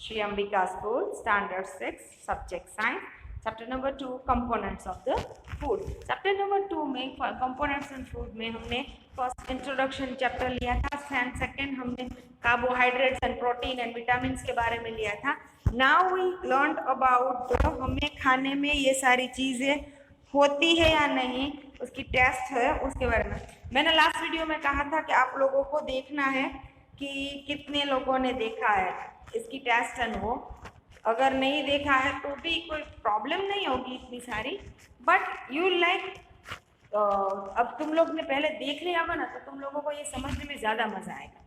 Shri Ambika School, Standard 6, Subject Science, Chapter number 2, Components of the Food. Chapter number 2 में Components and Food में हमने first introduction chapter लिया था, and second हमने carbohydrates and protein and vitamin के बारे में लिया था. नाउ वी लर्न अबाउट हमें खाने में ये सारी चीज़ें होती है या नहीं, उसकी टेस्ट है, उसके बारे में. मैंने लास्ट वीडियो में कहा था कि आप लोगों को देखना है कि कितने लोगों ने देखा है इसकी टेस्ट एंड वो. अगर नहीं देखा है तो भी कोई प्रॉब्लम नहीं होगी इतनी सारी, बट यू लाइक अब तुम लोग ने पहले देख लिया होगा ना, तो तुम लोगों को ये समझने में ज़्यादा मज़ा आएगा.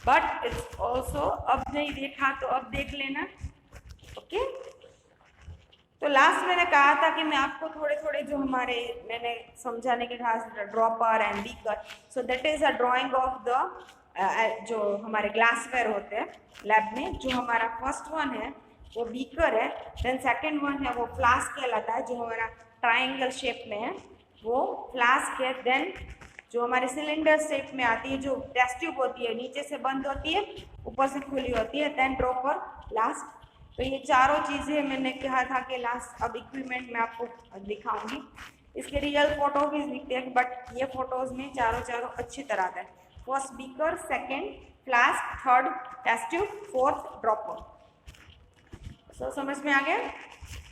बट इट्स ऑल्सो अब नहीं देखा तो अब देख लेना. ओके तो लास्ट मैंने कहा था कि मैं आपको थोड़े थोड़े जो हमारे मैंने समझाने के खास dropper and beaker, so that is a drying of the जो हमारे ग्लासवेयर होते हैं लैब में. जो हमारा फर्स्ट वन है वो बीकर है, देन सेकंड वन है वो फ्लास्क कहलाता है, जो हमारा ट्रायंगल शेप में है वो फ्लास्क है. देन जो हमारे सिलेंडर शेप में आती है जो टेस्ट ट्यूब होती है, नीचे से बंद होती है ऊपर से खुली होती है, देन ड्रॉपर लास्ट. तो ये चारों चीज़ें मैंने कहा था कि लास्ट अब इक्विपमेंट मैं आपको दिखाऊंगी. इसके रियल फोटो भी दिखते हैं, बट ये फोटोज में चारों अच्छी तरह आता है. First beaker, second flask, third test tube, fourth dropper. So समझ में आ गया.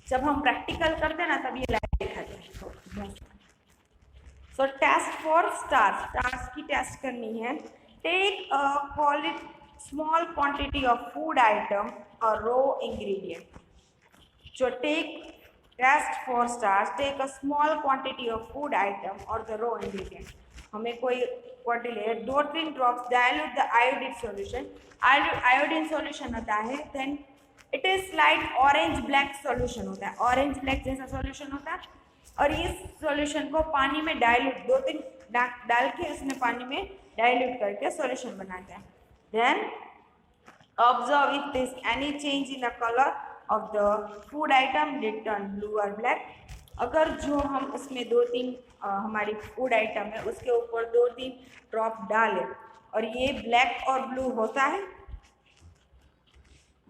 जब हम प्रैक्टिकल करते हैं ना तब ये लाइव देखा जाए. सो टेस्ट फॉर स्टार्च की टेस्ट करनी है. Take a small quantity of food item और रो इंग्रेडिएंट. जो test for starch, take a small quantity of food item और द रो इंग्रेडिएंट. हमें कोई क्वांटिटी है, 2-3 drops dilute the iodine solution. Iodine solution होता है, then it is like orange black solution होता है, ऑरेंज ब्लैक जैसा सॉल्यूशन होता है. और इस सॉल्यूशन को पानी में डाइल्यूट 2-3 डाल के उसमें पानी में डाइल्यूट करके सॉल्यूशन बनाते हैं. Then observe if this any change in the colour of the food item did turn blue और ब्लैक. अगर जो हम उसमें 2-3 हमारी फूड आइटम है उसके ऊपर 2-3 ड्रॉप डालें और ये ब्लैक और ब्लू होता है.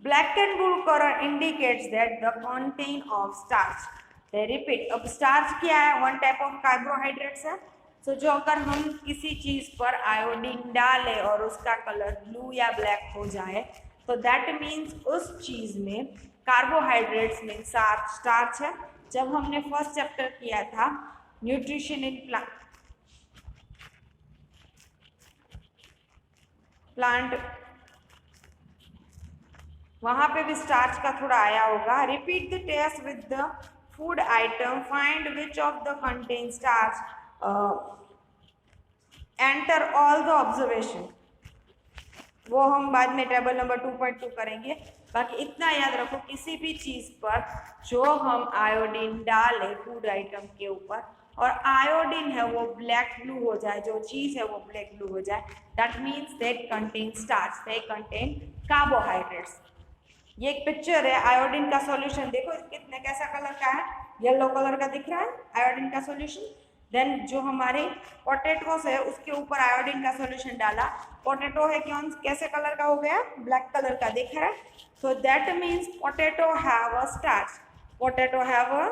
Black and blue color indicates that the content of starch. They repeat. अब starch क्या है? One type of carbohydrates है. So जो अगर हम किसी चीज़ पर आयोडीन डालें और उसका कलर ब्लू या ब्लैक हो जाए तो that means उस चीज़ में कार्बोहाइड्रेट्स में स्टार्च है. जब हमने फर्स्ट चैप्टर किया था न्यूट्रिशन इन प्लांट, वहाँ पे भी स्टार्च का थोड़ा आया होगा. Repeat the test with the food item, find which of the contain starch, enter all the observation. वो हम बाद में टेबल नंबर 2.2 करेंगे. बाकी इतना याद रखो, किसी भी चीज़ पर जो हम आयोडीन डालें फूड आइटम के ऊपर और आयोडीन है वो ब्लैक ब्लू हो जाए, जो चीज़ है वो ब्लैक ब्लू हो जाए, that means that contain starch, they contain carbohydrates. ये एक पिक्चर है आयोडीन का सॉल्यूशन. देखो कितने कैसा कलर का है, येलो कलर का दिख रहा है आयोडीन का सॉल्यूशन. देन जो हमारे पोटैटोस है उसके ऊपर आयोडीन का सॉल्यूशन डाला, पोटैटो है कौन कैसे कलर का हो गया, ब्लैक कलर का दिख रहा है. So that means potato have a starch, potato have a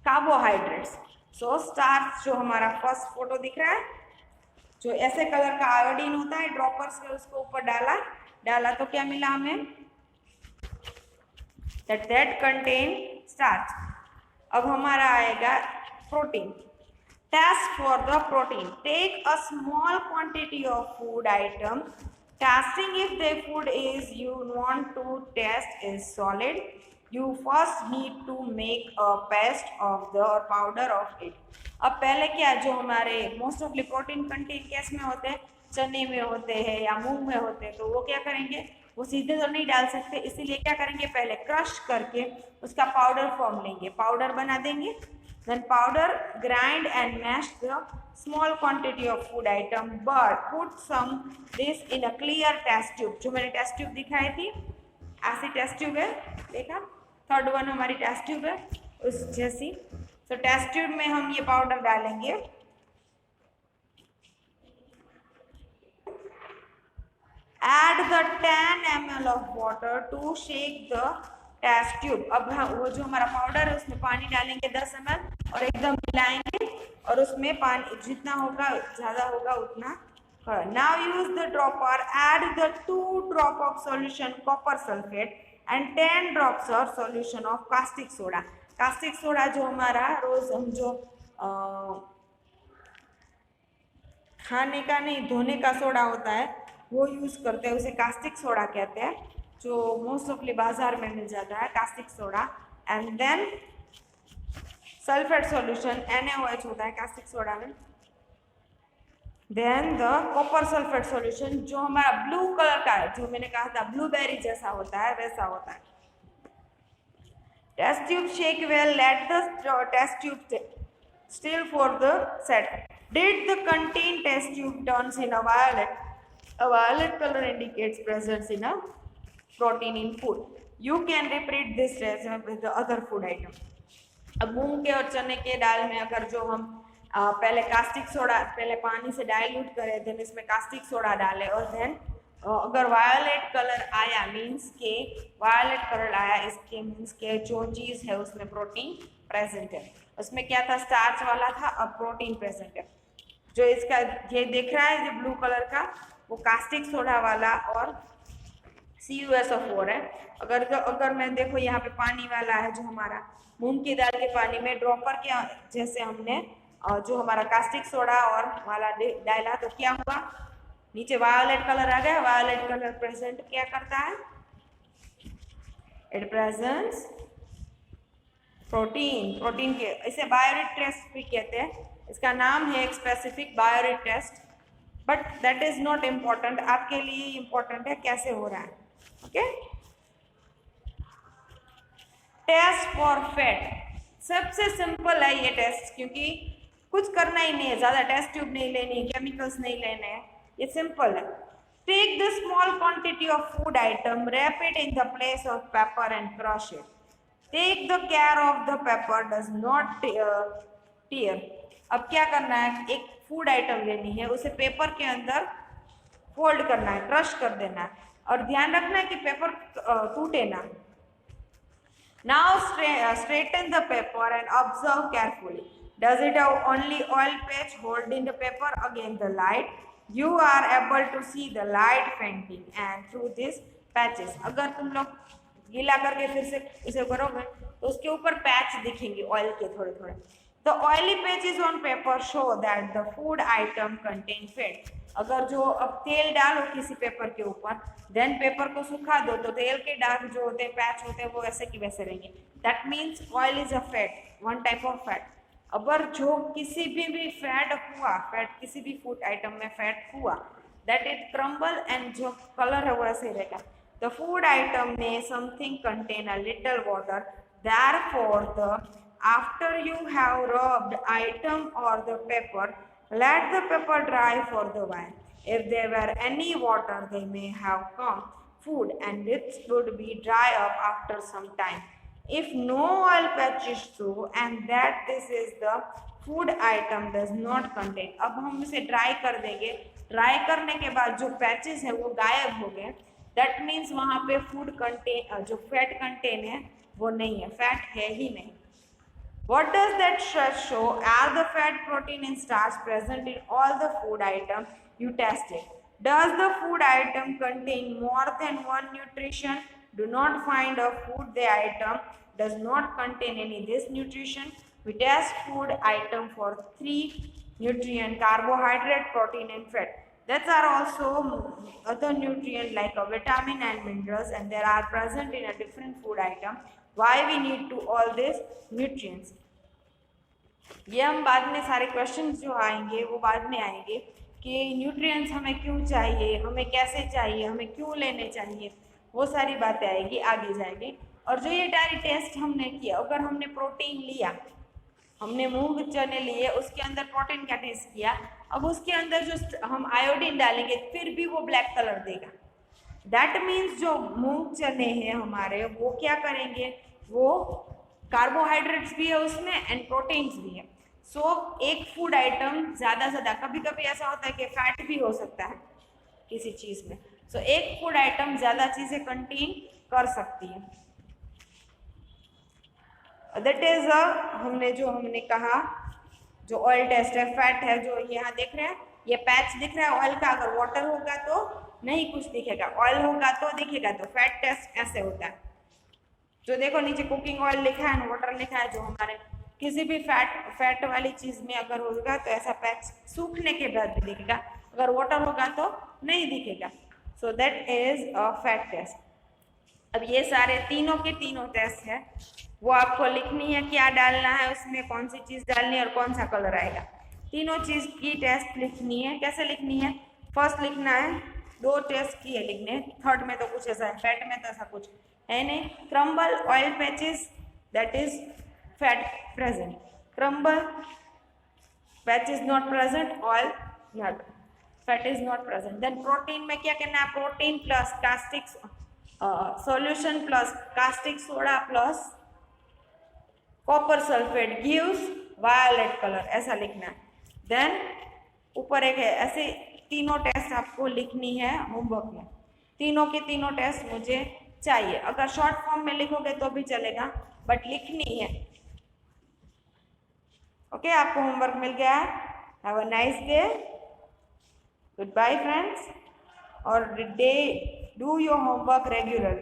carbohydrates. So starch जो हमारा फर्स्ट फोटो दिख रहा है, जो ऐसे कलर का आयोडीन होता है ड्रॉपर से उसको ऊपर डाला तो क्या मिला हमें, that contain starch. अब हमारा आएगा protein. Test for the protein, take a small quantity of food item. Testing if the food is you want to test is solid, you first need to make a paste of the powder of it. अब पहले क्या, जो हमारे most oftenly protein content case में होते हैं, चने में होते हैं या मूंग में होते हैं, तो वो क्या करेंगे, वो सीधे तो नहीं डाल सकते, इसीलिए क्या करेंगे, पहले क्रश करके उसका पाउडर फॉर्म लेंगे, पाउडर बना देंगे. Then powder grind and mash the small quantity of food item, but put some this in a clear test tube. जो मैंने टेस्ट ट्यूब दिखाई थी ऐसी टेस्ट ट्यूब है, देखा, थर्ड वन हमारी टेस्ट ट्यूब है उस जैसी. तो टेस्ट ट्यूब में हम ये पाउडर डालेंगे. Add Add the 10 ml of water to shake the test tube. अब वो जो हमारा पाउडर है उसमें पानी डालेंगे 10 ml और एकदम मिलाएंगे और उसमें पानी जितना होगा ज्यादा होगा उतना। Now use the dropper, add the 2 drop of solution copper sulphate and 10 drops of solution of caustic soda. Caustic soda जो हमारा रोज हम जो खाने का नहीं धोने का सोडा होता है वो यूज करते हैं, उसे कास्टिक सोडा कहते हैं, जो मोस्ट ऑफली बाजार में मिल जाता है caustic soda. And then sulphate solution NaOH होता है कास्टिक सोडा में। Then the copper sulphate solution जो हमारा ब्लू कलर का है, जो मैंने कहा था ब्लूबेरी जैसा होता है वैसा होता है। Test tube shake well, let the test tube still for the set. Did the contain test tube turns in a violet? A violet color indicates presence in a protein in food. You can repeat this test with the other food item. अब मूंग के और चने के दाल में अगर जो हम पहले कास्टिक सोडा पहले पानी से डाइल्यूट करें, देन इसमें कास्टिक सोडा डालें और देन अगर वायोलेट कलर आया मीन्स के वायोलेट कलर आया, इसके मीन्स के जो चीज़ है उसमें प्रोटीन प्रेजेंट है। उसमें क्या था, स्टार्च वाला था, अब प्रोटीन प्रेजेंट है। जो इसका ये दिख रहा है जो ब्लू कलर का वो कास्टिक सोडा वाला और CuSO4 है। अगर मैं देखो यहाँ पे पानी वाला है जो हमारा मूंग की दाल के पानी में ड्रॉपर के जैसे हमने जो हमारा कास्टिक सोडा और वाला डाला तो क्या हुआ, नीचे वायोलेट कलर आ गया। वायोलेट कलर प्रेजेंट क्या करता है, इट प्रेजेंट्स प्रोटीन। प्रोटीन के इसे बायोरिट टेस्ट भी कहते हैं, इसका नाम है एक specific biuret test, but that is not important, आपके लिए इम्पोर्टेंट है कैसे हो रहा है। ओके, टेस्ट फॉर फैट सबसे सिंपल है ये टेस्ट, क्योंकि कुछ करना ही नहीं है, ज्यादा टेस्ट ट्यूब नहीं लेनी, केमिकल्स नहीं लेने हैं, ये सिंपल है। Take the small quantity of food item, wrap it in the place of paper and crush it. Take the care of the paper does not tear. अब क्या करना है, एक फूड आइटम लेनी है, उसे पेपर के अंदर फोल्ड करना है, क्रश कर देना है और ध्यान रखना है कि पेपर टूटे ना। Now straighten the paper and observe carefully, does it have only oil patch holding the paper against the light? You are able to see the light fainting and through this patches. अगर तुम लोग गीला करके फिर से इसे करोगे तो उसके ऊपर पैच दिखेंगे ऑयल के थोड़े थोड़े। The oily patches on paper show that the food atom contain fat. अगर जो अब तेल डालो किसी पेपर के ऊपर, देन पेपर को सुखा दो तो तेल के दाग जो होते हैं पैच होते हैं वो ऐसे की वैसे रहेंगे। That means oil is a fat, one type of fat. अगर जो किसी भी फैट हुआ, फैट किसी भी फूड आइटम में फैट हुआ, दैट इट क्रम्बल एंड जो कलर है वो ऐसे ही रहेगा। The food item may something contain a little water, therefore after you have rubbed item or the paper, let the paper dry for the while. If there were any water, they may have come food and it would be dry up after some time. If no oil patch is true and that this is the food item does not contain, अब हम इसे dry कर देंगे, dry करने के बाद जो patches है वो गायब हो गए, दैट मीन्स वहाँ पे फूड कंटेन जो फैट कंटेन है वो नहीं है, फैट है ही नहीं। What does that show? Are the fat, protein and starch present in all the food item you tested? Does the food item contain more than one nutrition? Do not find a food the item does not contain any this nutrition. We test food item for 3 nutrient: carbohydrate, protein and fat. That are also other nutrients like a vitamin and minerals, and they are present in a different food item. Why we need to all these nutrients? ये हम बाद में सारे questions जो आएंगे वो बाद में आएंगे कि न्यूट्रिएंट्स हमें क्यों चाहिए, हमें कैसे चाहिए, हमें क्यों लेने चाहिए, वो सारी बातें आएगी आगे जाएगी। और जो ये डायरी टेस्ट हमने किया, अगर हमने प्रोटीन लिया, हमने मूंग चने लिए, उसके अंदर प्रोटीन का टेस्ट किया, अब उसके अंदर जो हम आयोडीन डालेंगे फिर भी वो ब्लैक कलर देगा। दैट मीन्स जो मूंग चने हैं हमारे वो क्या करेंगे, वो कार्बोहाइड्रेट्स भी है उसमें एंड प्रोटीन्स भी है। सो एक फूड आइटम ज़्यादा, कभी कभी ऐसा होता है कि फैट भी हो सकता है किसी चीज़ में। सो एक फूड आइटम ज्यादा चीजें कंटेन कर सकती है। दैट इज हमने कहा जो ऑयल टेस्ट है, फैट है, जो यहाँ देख रहे हैं ये पैच दिख रहा है ऑयल का, अगर वाटर होगा तो नहीं कुछ दिखेगा, ऑयल होगा तो दिखेगा। तो फैट टेस्ट ऐसे होता है, जो देखो नीचे कुकिंग ऑयल लिखा है, वाटर लिखा है, जो हमारे किसी भी फैट वाली चीज में अगर होगा तो ऐसा पैच सूखने के बाद भी दिखेगा, अगर वाटर होगा तो नहीं दिखेगा। So that is a fat test. अब ये सारे तीनों के तीनों टेस्ट है, वो आपको लिखनी है, क्या डालना है उसमें, कौन सी चीज डालनी है और कौन सा कलर आएगा। तीनों चीज की टेस्ट लिखनी है। कैसे लिखनी है? फर्स्ट लिखना है, दो टेस्ट की है लिखने, थर्ड में तो कुछ ऐसा है, फैट में तो ऐसा कुछ है नहीं। Crumble oil patches, that is fat present, crumble patch is not present, oil not, fat is not present. Then protein में क्या करना है? Protein plus caustic solution plus caustic soda plus copper sulphate gives violet colour, ऐसा लिखना है। Then ऊपर एक है, ऐसे तीनों टेस्ट आपको लिखनी है होमवर्क में। तीनों के तीनों टेस्ट मुझे चाहिए, अगर शॉर्ट फॉर्म में लिखोगे तो भी चलेगा, बट लिखनी है। ओके, आपको होमवर्क मिल गया है। Have a nice day, goodbye friends, और डे डू योर होमवर्क रेगुलरली।